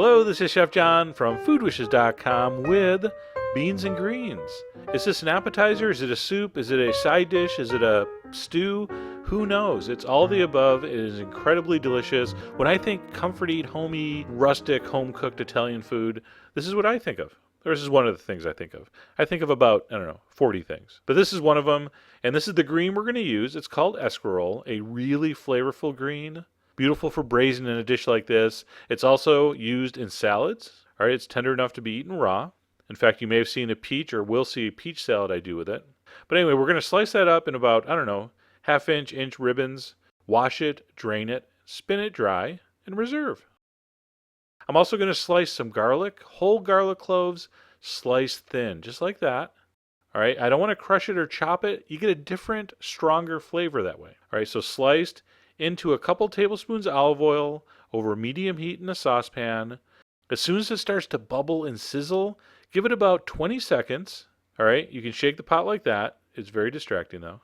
Hello, this is Chef John from Foodwishes.com with beans and greens. Is this an appetizer? Is it a soup? Is it a side dish? Is it a stew? Who knows? It's all the above. It is incredibly delicious. When I think comfort eat, homey, rustic, home-cooked Italian food, this is what I think of. This is one of the things I think of. I think of about, 40 things. But this is one of them, and this is the green we're going to use. It's called escarole, a really flavorful green. Beautiful for braising in a dish like this. It's also used in salads. All right, it's tender enough to be eaten raw. In fact, you may have seen a peach or will see a peach salad I do with it. But anyway, we're going to slice that up in about, half-inch, inch ribbons. Wash it, drain it, spin it dry, and reserve. I'm also going to slice some garlic, whole garlic cloves, sliced thin, just like that. All right, I don't want to crush it or chop it. You get a different, stronger flavor that way. All right, so sliced into a couple tablespoons of olive oil over medium heat in a saucepan. As soon as it starts to bubble and sizzle, give it about 20 seconds. All right, you can shake the pot like that. It's very distracting though.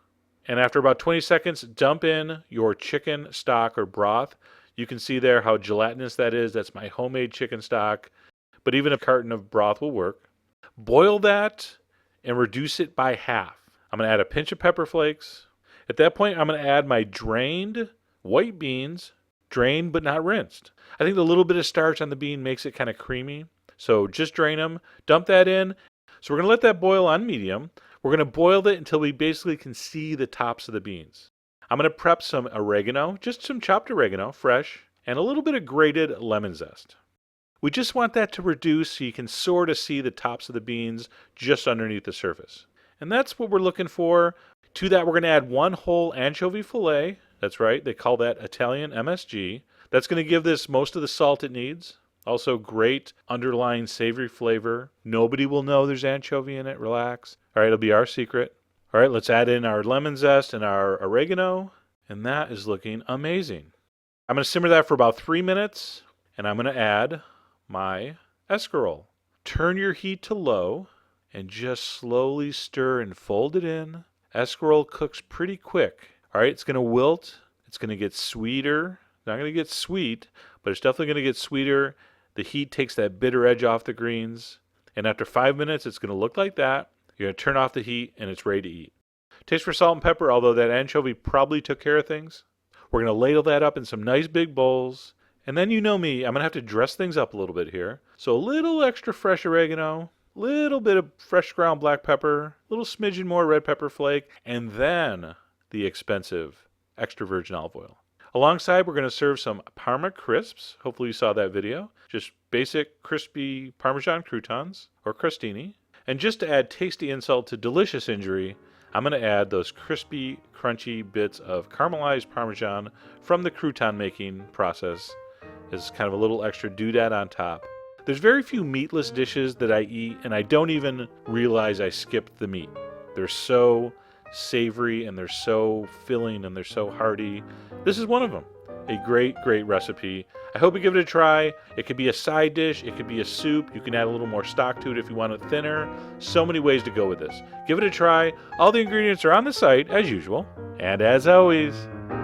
And after about 20 seconds, dump in your chicken stock or broth. You can see there how gelatinous that is. That's my homemade chicken stock. But even a carton of broth will work. Boil that and reduce it by half. I'm going to add a pinch of pepper flakes. At that point, I'm going to add my drained white beans, drained but not rinsed. I think the little bit of starch on the bean makes it kind of creamy. So just drain them, dump that in. So we're going to let that boil on medium. We're going to boil it until we basically can see the tops of the beans. I'm going to prep some oregano, just some chopped oregano, fresh, and a little bit of grated lemon zest. We just want that to reduce so you can sort of see the tops of the beans just underneath the surface. And that's what we're looking for. To that, we're going to add one whole anchovy fillet. That's right, they call that Italian MSG. That's going to give this most of the salt it needs. Also great underlying savory flavor. Nobody will know there's anchovy in it, relax. All right, it'll be our secret. All right, let's add in our lemon zest and our oregano, and that is looking amazing. I'm going to simmer that for about 3 minutes, and I'm going to add my escarole. Turn your heat to low, and just slowly stir and fold it in. Escarole cooks pretty quick. All right, it's going to wilt. It's going to get sweeter. Not going to get sweet, but it's definitely going to get sweeter. The heat takes that bitter edge off the greens, and after 5 minutes, it's going to look like that. You're going to turn off the heat, and it's ready to eat. Taste for salt and pepper, although that anchovy probably took care of things. We're going to ladle that up in some nice big bowls. And then you know me, I'm going to have to dress things up a little bit here. So a little extra fresh oregano, little bit of fresh ground black pepper, a little smidgen more red pepper flake, and then the expensive extra virgin olive oil. Alongside, we're going to serve some Parma crisps. Hopefully you saw that video. Just basic crispy Parmesan croutons, or crostini. And just to add tasty insult to delicious injury, I'm going to add those crispy, crunchy bits of caramelized Parmesan from the crouton making process as kind of a little extra doodad on top. There's very few meatless dishes that I eat, and I don't even realize I skipped the meat. They're so savory, and they're so filling, and they're so hearty. This is one of them. A great, great recipe. I hope you give it a try. It could be a side dish. It could be a soup. You can add a little more stock to it if you want it thinner. So many ways to go with this. Give it a try. All the ingredients are on the site, as usual. And as always,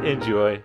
enjoy.